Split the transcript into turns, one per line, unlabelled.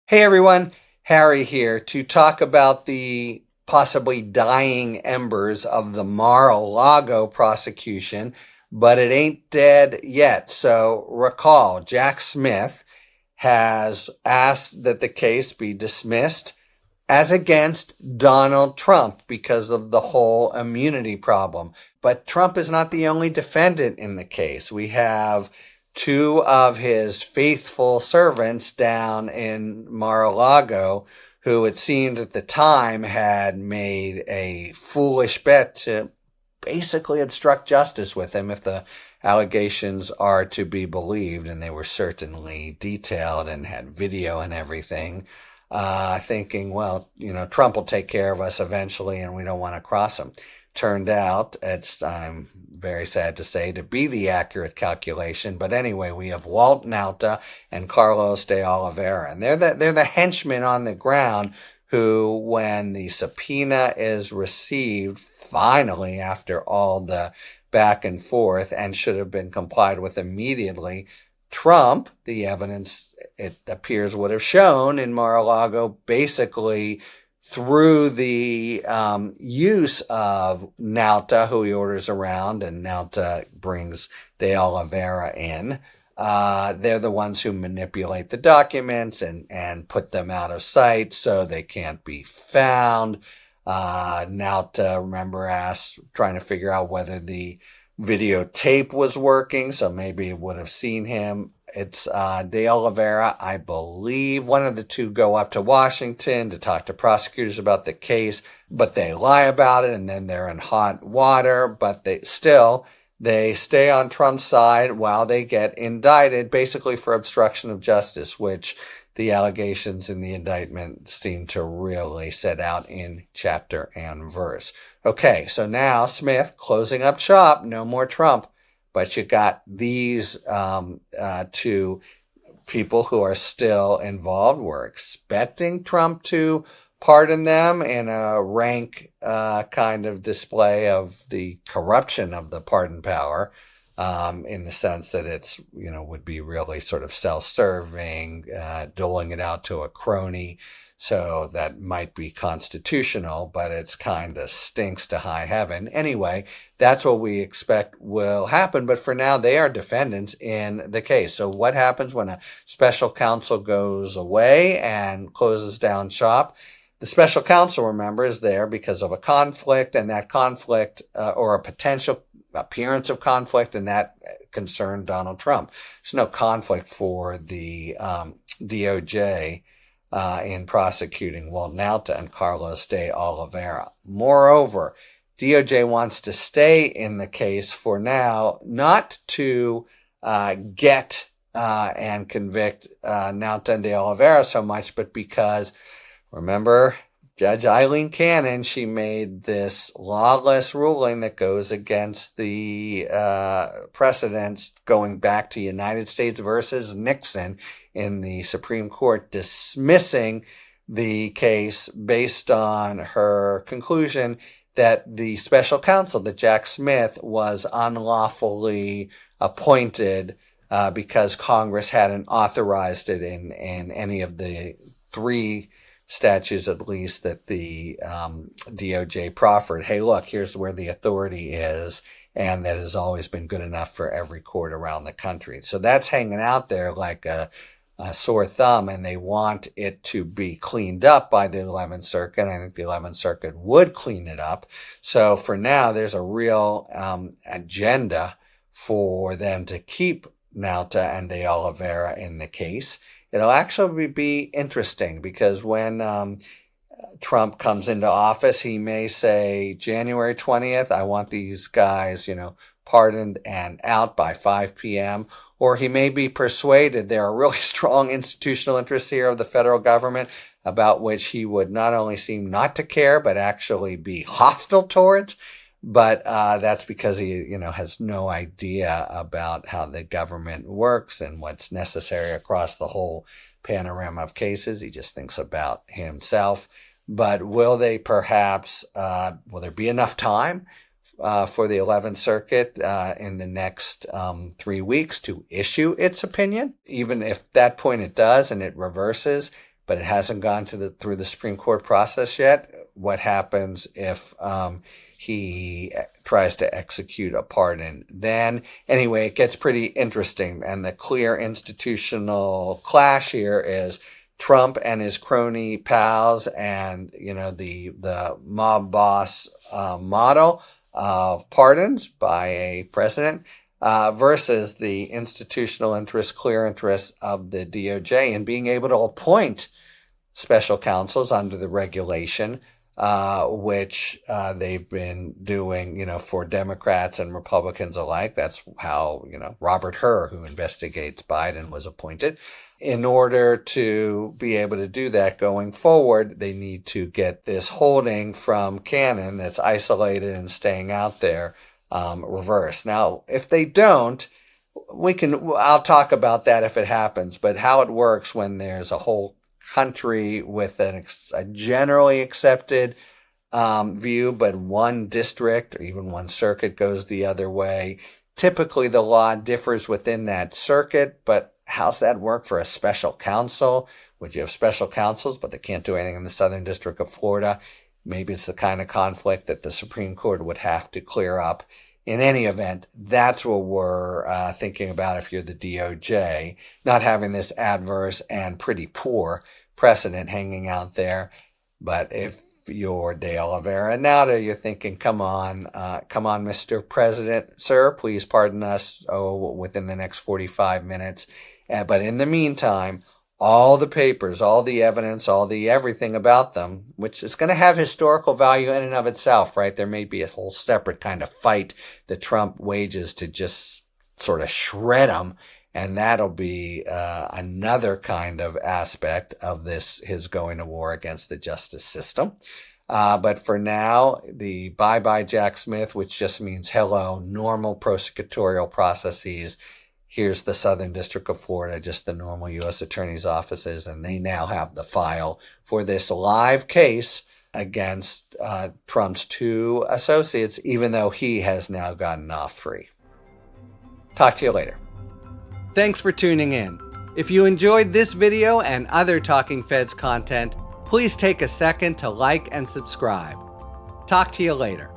Hey everyone, Harry here to talk about the possibly dying embers of the Mar-o-lago prosecution, but it ain't dead yet. So recall, Jack Smith has asked that the case be dismissed as against Donald Trump because of the whole immunity problem. But Trump is not the only defendant in the case. We have two of his faithful servants down in Mar-a-Lago who it seemed at the time had made a foolish bet to basically obstruct justice with him if the allegations are to be believed, and they were certainly detailed and had video and everything, thinking, well, Trump will take care of us eventually and we don't want to cross him. Turned out, I'm very sad to say, to be the accurate calculation. But anyway, we have Walt Nauta and Carlos de Oliveira, and they're the henchmen on the ground who, when the subpoena is received, finally, after all the back and forth, and should have been complied with immediately, Trump, the evidence it appears would have shown in Mar-a-Lago, basically through the use of Nauta, who he orders around, and Nauta brings de Oliveira in. They're the ones who manipulate the documents and put them out of sight so they can't be found. Nauta, remember, trying to figure out whether the videotape was working, so maybe it would have seen him. It's de Oliveira, I believe. One of the two go up to Washington to talk to prosecutors about the case, but they lie about it, and then they're in hot water. But they stay on Trump's side while they get indicted, basically for obstruction of justice, which the allegations in the indictment seem to really set out in chapter and verse. Okay, so now Smith closing up shop, no more Trump. But you got these two people who are still involved. We're expecting Trump to pardon them in a rank kind of display of the corruption of the pardon power, in the sense that it's, would be really sort of self-serving, doling it out to a crony. So that might be constitutional, but it's kind of stinks to high heaven. Anyway, that's what we expect will happen. But for now, they are defendants in the case. So what happens when a special counsel goes away and closes down shop? The special counsel, remember, is there because of a conflict, and that conflict or a potential appearance of conflict, and that concerned Donald Trump. There's no conflict for the DOJ in prosecuting Walt Nauta and Carlos de Oliveira. Moreover, DOJ wants to stay in the case for now, not to get and convict Nauta and de Oliveira so much, but because, remember, Judge Eileen Cannon, she made this lawless ruling that goes against the precedents going back to United States versus Nixon in the Supreme Court, dismissing the case based on her conclusion that the special counsel, that Jack Smith, was unlawfully appointed because Congress hadn't authorized it in any of the three statutes, at least, that the DOJ proffered. Hey, look, here's where the authority is, and that has always been good enough for every court around the country. So that's hanging out there like a sore thumb, and they want it to be cleaned up by the 11th Circuit. I think the 11th Circuit would clean it up. So for now, there's a real agenda for them to keep Nauta and de Oliveira in the case. It'll actually be interesting because when Trump comes into office, he may say January 20th, I want these guys, pardoned and out by 5 p.m. Or he may be persuaded there are really strong institutional interests here of the federal government about which he would not only seem not to care, but actually be hostile towards. But that's because he, has no idea about how the government works and what's necessary across the whole panorama of cases. He just thinks about himself. But will there be enough time for the 11th Circuit in the next 3 weeks to issue its opinion? Even if at that point it does and it reverses, but it hasn't gone through the Supreme Court process yet. What happens if he tries to execute a pardon? Then, anyway, it gets pretty interesting. And the clear institutional clash here is Trump and his crony pals and, the mob boss model of pardons by a president versus the institutional interest, clear interest of the DOJ in being able to appoint special counsels under the regulation, which they've been doing, for Democrats and Republicans alike. That's how, Robert Hur, who investigates Biden, was appointed. In order to be able to do that going forward, they need to get this holding from Cannon that's isolated and staying out there reversed. Now, if they don't, I'll talk about that if it happens, but how it works when there's a whole country with a generally accepted view, but one district or even one circuit goes the other way. Typically, the law differs within that circuit, but how's that work for a special counsel? Would you have special counsels, but they can't do anything in the Southern District of Florida? Maybe it's the kind of conflict that the Supreme Court would have to clear up. In any event, that's what we're thinking about if you're the DOJ, not having this adverse and pretty poor precedent hanging out there. But if you're De Oliveira Nada, you're thinking, come on, Mr. President, sir, please pardon us within the next 45 minutes. But in the meantime, all the papers, all the evidence, all the everything about them, which is going to have historical value in and of itself, right? There may be a whole separate kind of fight that Trump wages to just sort of shred them. And that'll be another kind of aspect of his going to war against the justice system. But for now, the bye-bye Jack Smith, which just means hello, normal prosecutorial processes. Here's the Southern District of Florida, just the normal U.S. attorney's offices, and they now have the file for this live case against Trump's two associates, even though he has now gotten off free. Talk to you later. Thanks for tuning in. If you enjoyed this video and other Talking Feds content, please take a second to like and subscribe. Talk to you later.